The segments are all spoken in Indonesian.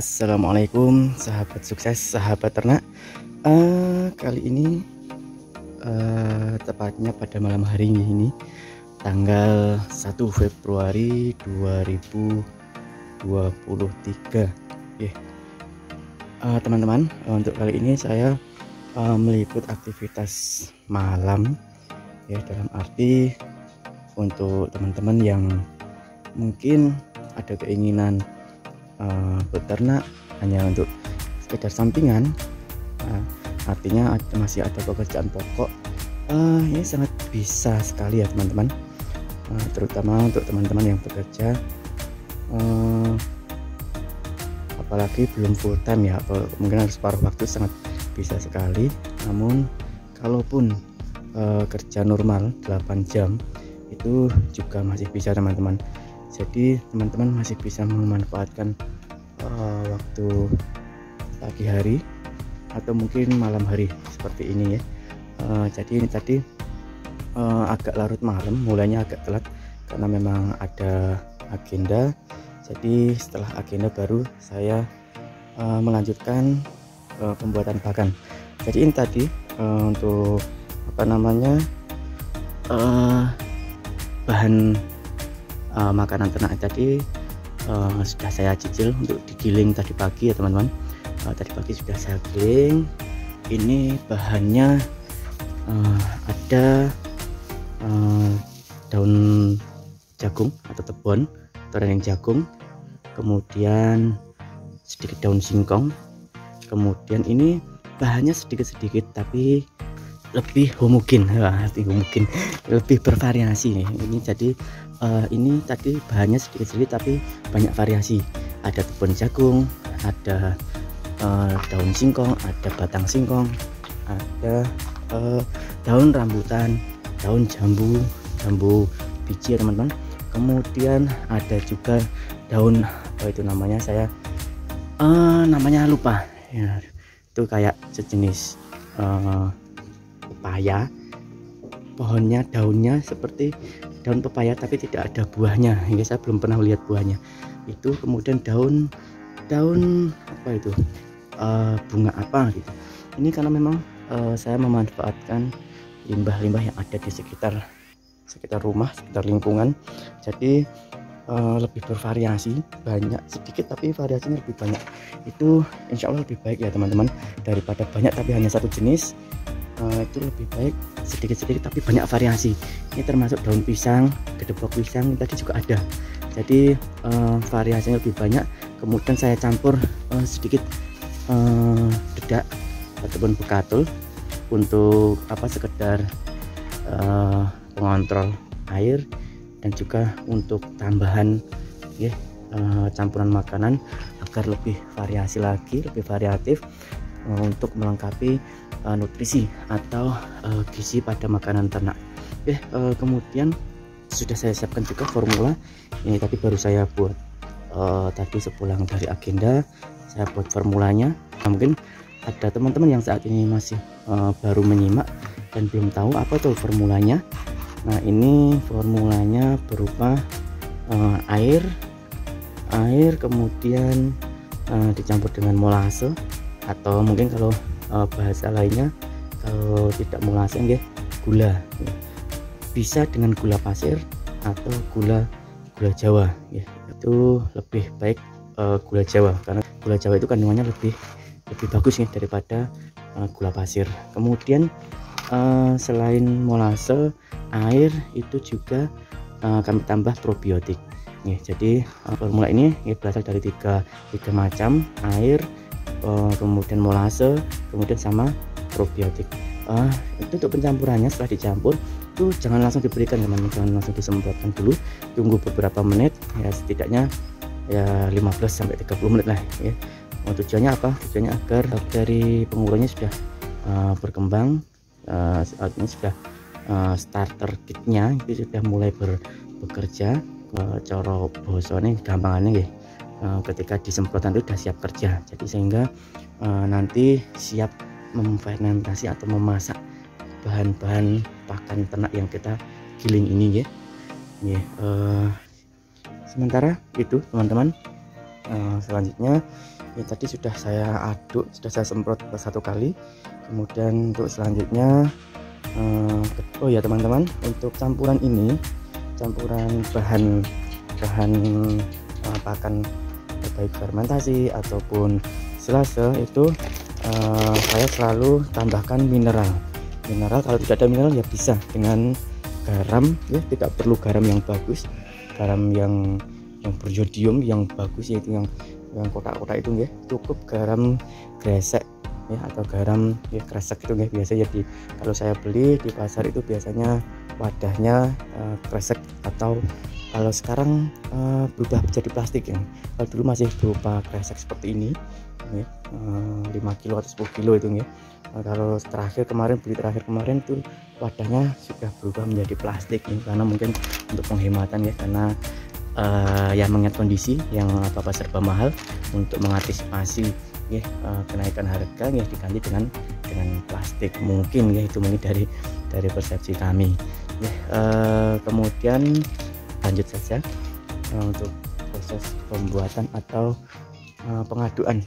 Assalamualaikum sahabat sukses, sahabat ternak. Kali ini tepatnya pada malam hari ini tanggal 1 Februari 2023. Teman-teman, untuk kali ini saya meliput aktivitas malam ya, dalam arti untuk teman-teman yang mungkin ada keinginan beternak hanya untuk sekedar sampingan, artinya masih ada pekerjaan pokok, ini sangat bisa sekali ya teman-teman, terutama untuk teman-teman yang bekerja, apalagi belum full time ya, atau mungkin harus paruh waktu, sangat bisa sekali. Namun kalaupun kerja normal 8 jam itu juga masih bisa teman-teman. Jadi teman-teman masih bisa memanfaatkan waktu pagi hari atau mungkin malam hari seperti ini ya. Jadi ini tadi agak larut malam, mulainya agak telat karena memang ada agenda. Jadi setelah agenda baru saya melanjutkan pembuatan pakan. Jadi ini tadi untuk bahan makanan ternak tadi sudah saya cicil untuk digiling tadi pagi ya teman-teman. Tadi pagi sudah saya giling. Ini bahannya ada daun jagung atau tebon atau daging jagung, kemudian sedikit daun singkong, kemudian ini bahannya sedikit-sedikit tapi lebih homogen, lebih bervariasi nih. Ini jadi ini tadi bahannya sedikit-sedikit tapi banyak variasi. Ada tebon jagung, ada daun singkong, ada batang singkong, ada daun rambutan, daun jambu biji ya teman-teman. Kemudian ada juga daun namanya lupa ya, itu kayak sejenis pepaya, pohonnya daunnya seperti daun pepaya tapi tidak ada buahnya, hingga saya belum pernah lihat buahnya itu. Kemudian daun apa itu, bunga apa gitu. Ini karena memang saya memanfaatkan limbah-limbah yang ada di sekitar rumah, sekitar lingkungan, jadi lebih bervariasi, banyak sedikit tapi variasinya lebih banyak. Itu insya Allah lebih baik ya teman-teman, daripada banyak tapi hanya satu jenis. Itu lebih baik sedikit-sedikit tapi banyak variasi. Ini termasuk daun pisang, gedebok pisang tadi juga ada, jadi variasinya lebih banyak. Kemudian saya campur sedikit dedak ataupun bekatul untuk sekedar pengontrol air, dan juga untuk tambahan ya, campuran makanan agar lebih variasi lagi, lebih variatif, untuk melengkapi nutrisi atau gizi pada makanan ternak. Kemudian sudah saya siapkan juga formula. Ini tadi baru saya buat, tadi sepulang dari agenda saya buat formulanya. Mungkin ada teman-teman yang saat ini masih baru menyimak dan belum tahu apa tuh formulanya. Nah, ini formulanya berupa air kemudian dicampur dengan molase, atau mungkin kalau bahasa lainnya kalau tidak molase ya, gula. Bisa dengan gula pasir atau gula Jawa ya, itu lebih baik gula Jawa, karena gula Jawa itu kandungannya lebih bagus ya daripada gula pasir. Kemudian selain molase, air itu juga kami tambah probiotik ya. Jadi formula ini ya berasal dari tiga macam: air, kemudian molase, kemudian sama probiotik. Itu untuk pencampurannya. Setelah dicampur itu jangan langsung diberikan teman-teman, jangan langsung disemprotkan dulu, tunggu beberapa menit ya, setidaknya ya 15-30 menit lah ya. Tujuannya apa? Tujuannya agar dari pengurangnya sudah berkembang, saat ini sudah starter kitnya itu sudah mulai bekerja. Coro bosone gampangannya ya, ketika disemprotan itu sudah siap kerja, jadi sehingga nanti siap memfermentasi atau memasak bahan-bahan pakan ternak yang kita giling ini ya. Sementara itu teman-teman, Selanjutnya ini tadi sudah saya aduk, sudah saya semprot satu kali. Kemudian untuk selanjutnya oh ya teman-teman, untuk campuran ini, campuran bahan pakan baik fermentasi ataupun silase itu saya selalu tambahkan mineral. Kalau tidak ada mineral ya bisa dengan garam ya, tidak perlu garam yang bagus, garam yang beryodium yang bagus, yaitu yang kotak-kotak itu ya, cukup garam gresek ya, atau garam ya kresek itu ya, biasanya kalau saya beli di pasar itu biasanya wadahnya kresek, atau kalau sekarang berubah menjadi plastik ya. Kalau dulu masih berupa kresek seperti ini ya, 5 kilo atau 10 kilo itu ya. Kalau beli terakhir kemarin itu wadahnya sudah berubah menjadi plastik ya, karena mungkin untuk penghematan ya, karena ya mengingat kondisi yang apa serba mahal, untuk mengantisipasi ya kenaikan harga ya diganti dengan plastik, mungkin ya, itu mungkin dari persepsi kami ya. Kemudian lanjut saja untuk proses pembuatan atau pengaduan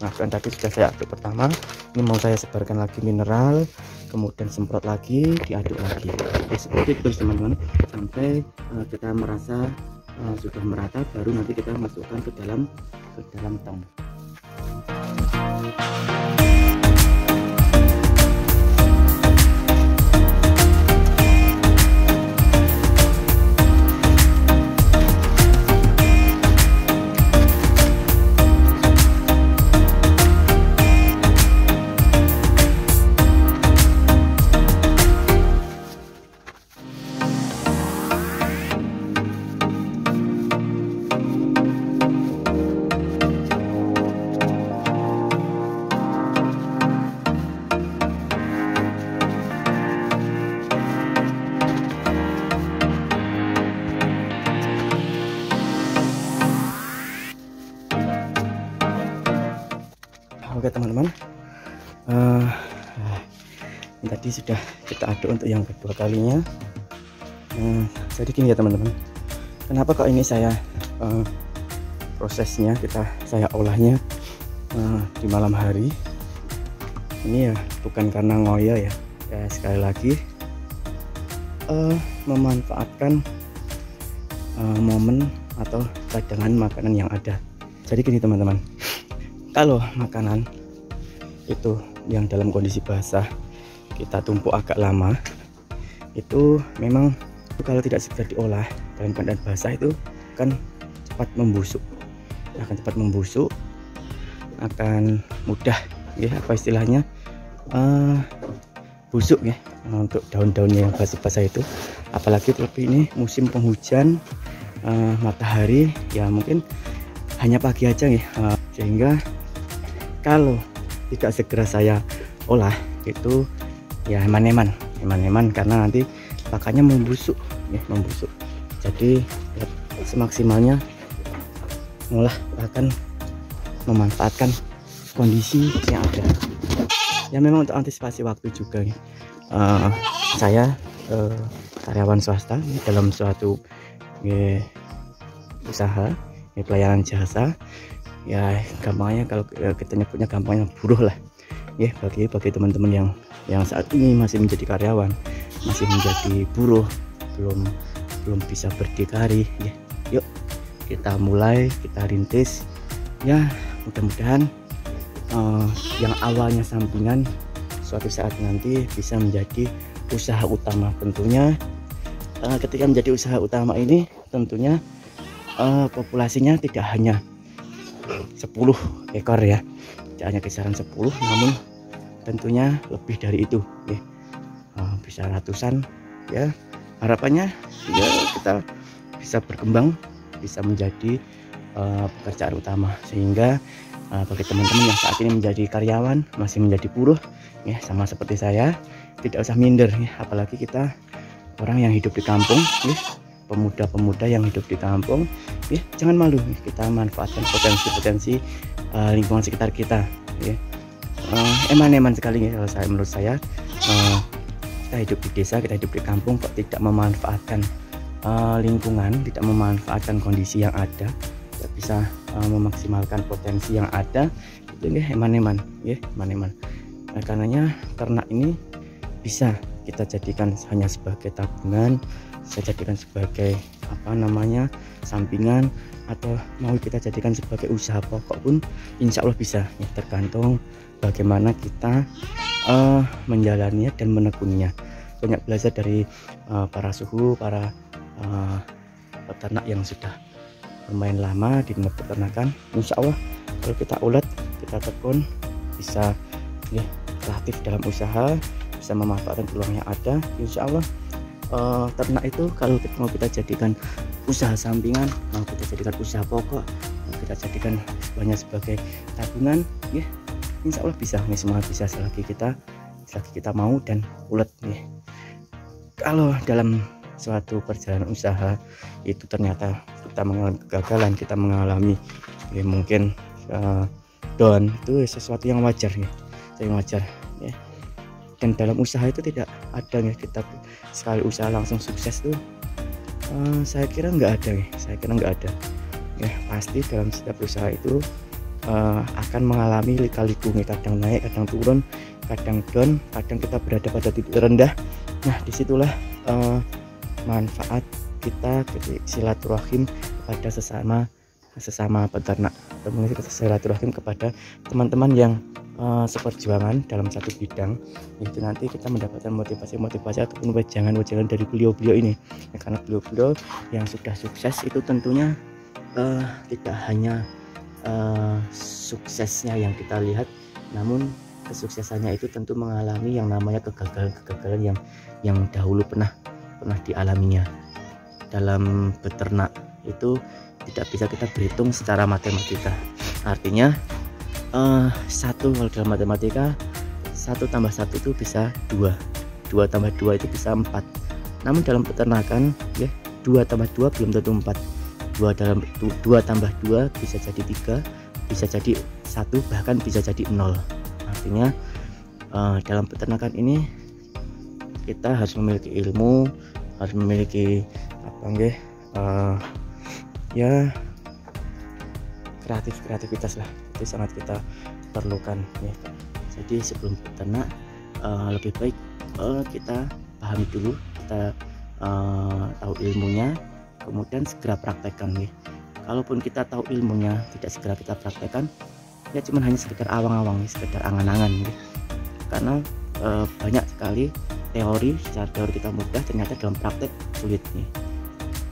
tadi sudah saya aduk pertama. Ini mau saya sebarkan lagi mineral, kemudian semprot lagi, diaduk lagi ya, seperti itu teman-teman, sampai kita merasa sudah merata, baru nanti kita masukkan ke dalam tong. Oke teman-teman, tadi sudah kita aduk untuk yang kedua kalinya. Jadi gini ya teman-teman, kenapa kok ini saya prosesnya saya olahnya di malam hari ini ya, bukan karena ngoyo ya, sekali lagi memanfaatkan momen atau cadangan makanan yang ada. Jadi gini teman-teman, kalau makanan itu yang dalam kondisi basah kita tumpuk agak lama, itu memang kalau tidak segera diolah dalam keadaan basah itu akan cepat membusuk, akan mudah ya, apa istilahnya, busuk ya, untuk daun-daunnya yang basah-basah itu. Apalagi terlebih ini musim penghujan, matahari ya, mungkin hanya pagi aja ya, sehingga kalau tidak segera saya olah itu ya eman-eman, karena nanti pakannya membusuk ya, Jadi ya, semaksimalnya ngolah akan memanfaatkan kondisi yang ada. Ya memang untuk antisipasi waktu juga ya. Saya karyawan swasta ya, dalam suatu usaha pelayanan jasa ya, gampangnya kalau kita nyebutnya gampangnya buruh lah ya, bagi teman-teman yang saat ini masih menjadi karyawan, masih menjadi buruh, belum bisa berdikari ya. Yuk kita mulai, kita rintis ya, mudah-mudahan yang awalnya sampingan suatu saat nanti bisa menjadi usaha utama. Tentunya ketika menjadi usaha utama ini tentunya populasinya tidak hanya 10 ekor ya, tidak hanya kisaran 10, namun tentunya lebih dari itu ya, bisa ratusan ya. Harapannya ya kita bisa berkembang, bisa menjadi pekerjaan utama, sehingga bagi teman-teman yang saat ini menjadi karyawan, masih menjadi buruh ya, sama seperti saya, tidak usah minder ya. Apalagi kita orang yang hidup di kampung ya, pemuda-pemuda yang hidup di kampung ya, jangan malu ya, kita manfaatkan potensi-potensi lingkungan sekitar kita ya. Eman-eman sekali ya, kalau menurut saya kita hidup di desa, kita hidup di kampung, kok tidak memanfaatkan lingkungan, tidak memanfaatkan kondisi yang ada, tidak bisa memaksimalkan potensi yang ada itu nggih eman-eman nggih eman-eman. Nah, karenanya ternak ini bisa kita jadikan hanya sebagai tabungan, bisa jadikan sebagai sampingan, atau mau kita jadikan sebagai usaha pokok pun insya Allah bisa ya, tergantung bagaimana kita menjalaninya dan menekuninya. Banyak belajar dari para suhu, para peternak yang sudah lumayan lama di dunia peternakan. Insya Allah kalau kita ulet, kita tekun, bisa ya, kreatif dalam usaha, bisa memanfaatkan peluang yang ada. Insya Allah ternak itu kalau mau kita jadikan usaha sampingan, mau kita jadikan usaha pokok, mau kita jadikan banyak sebagai tabungan, ya insya Allah bisa nih, semua bisa selagi kita mau dan ulet nih. Kalau dalam suatu perjalanan usaha itu ternyata kita mengalami kegagalan, kita mengalami ya, mungkin down, itu sesuatu yang wajar nih, yang wajar ya. Dan dalam usaha itu tidak ada ya kita sekali usaha langsung sukses tuh, saya kira nggak ada ya, ya pasti dalam setiap usaha itu akan mengalami lika-liku, kadang naik, kadang turun, kadang down, kadang kita berada pada titik rendah. Nah disitulah manfaat kita silaturahim pada sesama peternak, atau mungkin silaturahim kepada teman-teman yang seperjuangan dalam satu bidang. Itu nanti kita mendapatkan motivasi ataupun wejangan dari beliau-beliau ini ya, karena beliau-beliau yang sudah sukses itu tentunya tidak hanya suksesnya yang kita lihat, namun kesuksesannya itu tentu mengalami yang namanya kegagalan yang dahulu pernah dialaminya. Dalam beternak itu tidak bisa kita berhitung secara matematika. Artinya satu, kalau dalam matematika 1 tambah 1 itu bisa 2 tambah 2 itu bisa 4. Namun dalam peternakan ya 2 tambah 2 belum tentu 4. 2 tambah 2 bisa jadi 3, bisa jadi 1, bahkan bisa jadi 0. Artinya dalam peternakan ini kita harus memiliki ilmu, harus memiliki ya kreativitas lah, itu sangat kita perlukan ya. Jadi sebelum beternak lebih baik kita pahami dulu, kita tahu ilmunya, kemudian segera praktekkan nih. Kalaupun kita tahu ilmunya tidak segera kita praktekkan, ya cuman hanya sekedar awang-awang, sekedar angan-angan nih. Karena banyak sekali teori, secara teori kita mudah, ternyata dalam praktek sulit nih.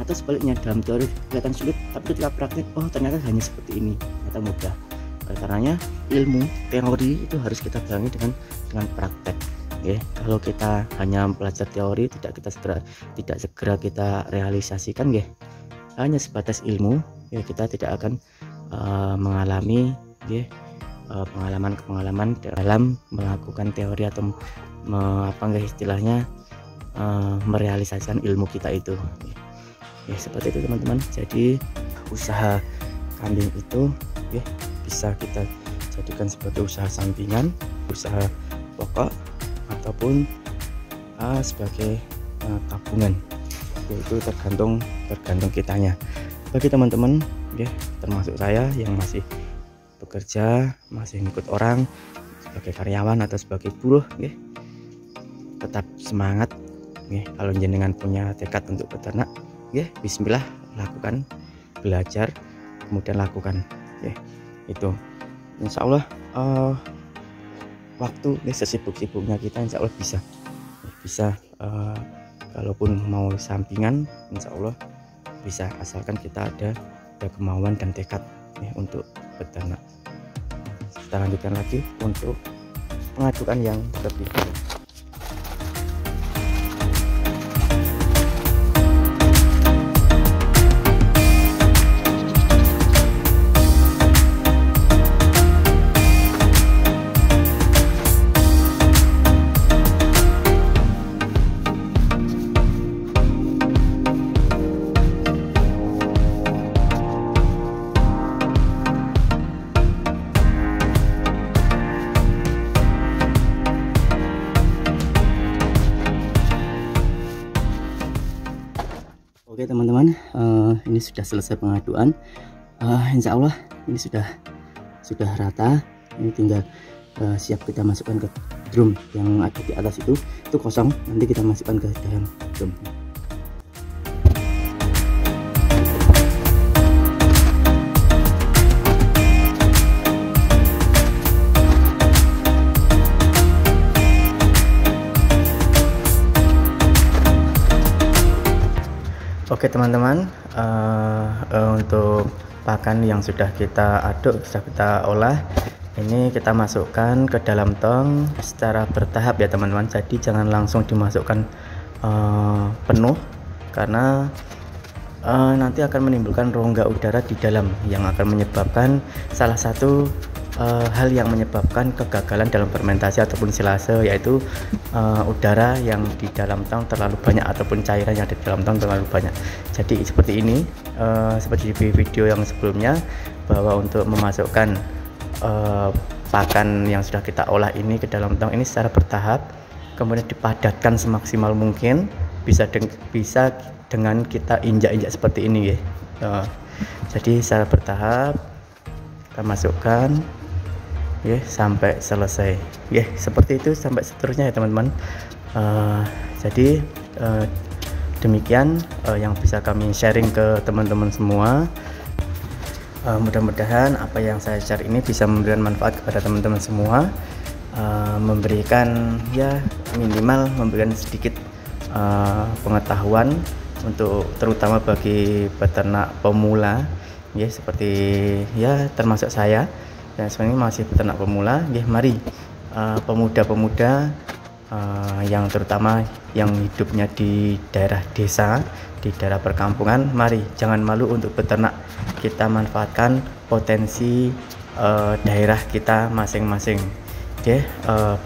Atau sebaliknya, dalam teori kelihatan sulit, tapi ketika praktek ternyata hanya seperti ini, ternyata mudah. Karenanya ilmu teori itu harus kita barengi dengan praktek ya. Kalau kita hanya belajar teori, tidak segera kita realisasikan ya, hanya sebatas ilmu ya, kita tidak akan mengalami ya pengalaman dalam melakukan teori atau istilahnya merealisasikan ilmu kita itu ya, seperti itu teman-teman. Jadi usaha kambing itu ya bisa kita jadikan sebagai usaha sampingan, usaha pokok, ataupun sebagai tabungan. Itu tergantung kitanya. Bagi teman-teman ya, termasuk saya yang masih bekerja, masih ngikut orang sebagai karyawan atau sebagai buruh ya, tetap semangat ya. Kalau jenengan punya tekad untuk beternak ya, bismillah, lakukan, belajar, kemudian lakukan ya. Itu insya Allah waktu sesibuk-sibuknya kita insya Allah bisa kalaupun mau sampingan insya Allah bisa, asalkan kita ada kemauan dan tekad ya, untuk beternak. Kita lanjutkan lagi untuk pengadukan yang lebih. Oke teman-teman, ini sudah selesai pengaduan. Insya Allah ini sudah rata. Ini tinggal siap kita masukkan ke drum yang ada di atas itu kosong, nanti kita masukkan ke dalam drum. Oke teman-teman, untuk pakan yang sudah kita aduk, sudah kita olah, ini kita masukkan ke dalam tong secara bertahap ya teman-teman. Jadi jangan langsung dimasukkan penuh, karena nanti akan menimbulkan rongga udara di dalam yang akan menyebabkan salah satu hal yang menyebabkan kegagalan dalam fermentasi ataupun silase, yaitu udara yang di dalam tong terlalu banyak ataupun cairan yang ada di dalam tong terlalu banyak. Jadi seperti ini, seperti di video yang sebelumnya, bahwa untuk memasukkan pakan yang sudah kita olah ini ke dalam tong ini secara bertahap, kemudian dipadatkan semaksimal mungkin, bisa dengan kita injak-injak seperti ini ya. Jadi secara bertahap kita masukkan ya sampai selesai ya, seperti itu sampai seterusnya ya teman-teman. Jadi demikian yang bisa kami sharing ke teman-teman semua. Mudah-mudahan apa yang saya share ini bisa memberikan manfaat kepada teman-teman semua, memberikan ya minimal memberikan sedikit pengetahuan untuk terutama bagi peternak pemula ya, seperti ya termasuk saya yang sebenarnya masih peternak pemula ya. Mari pemuda-pemuda yang terutama yang hidupnya di daerah desa, di daerah perkampungan, mari jangan malu untuk beternak. Kita manfaatkan potensi daerah kita masing-masing. Oke,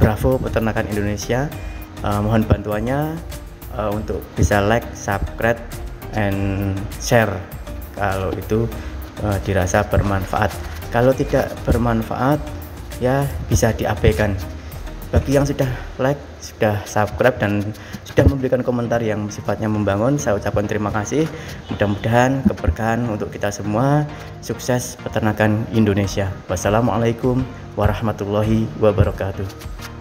bravo peternakan Indonesia. Mohon bantuannya untuk bisa like, subscribe, and share kalau itu dirasa bermanfaat. Kalau tidak bermanfaat ya bisa diabaikan. Bagi yang sudah like, sudah subscribe, dan sudah memberikan komentar yang sifatnya membangun, saya ucapkan terima kasih. Mudah-mudahan keberkahan untuk kita semua. Sukses peternakan Indonesia. Wassalamualaikum warahmatullahi wabarakatuh.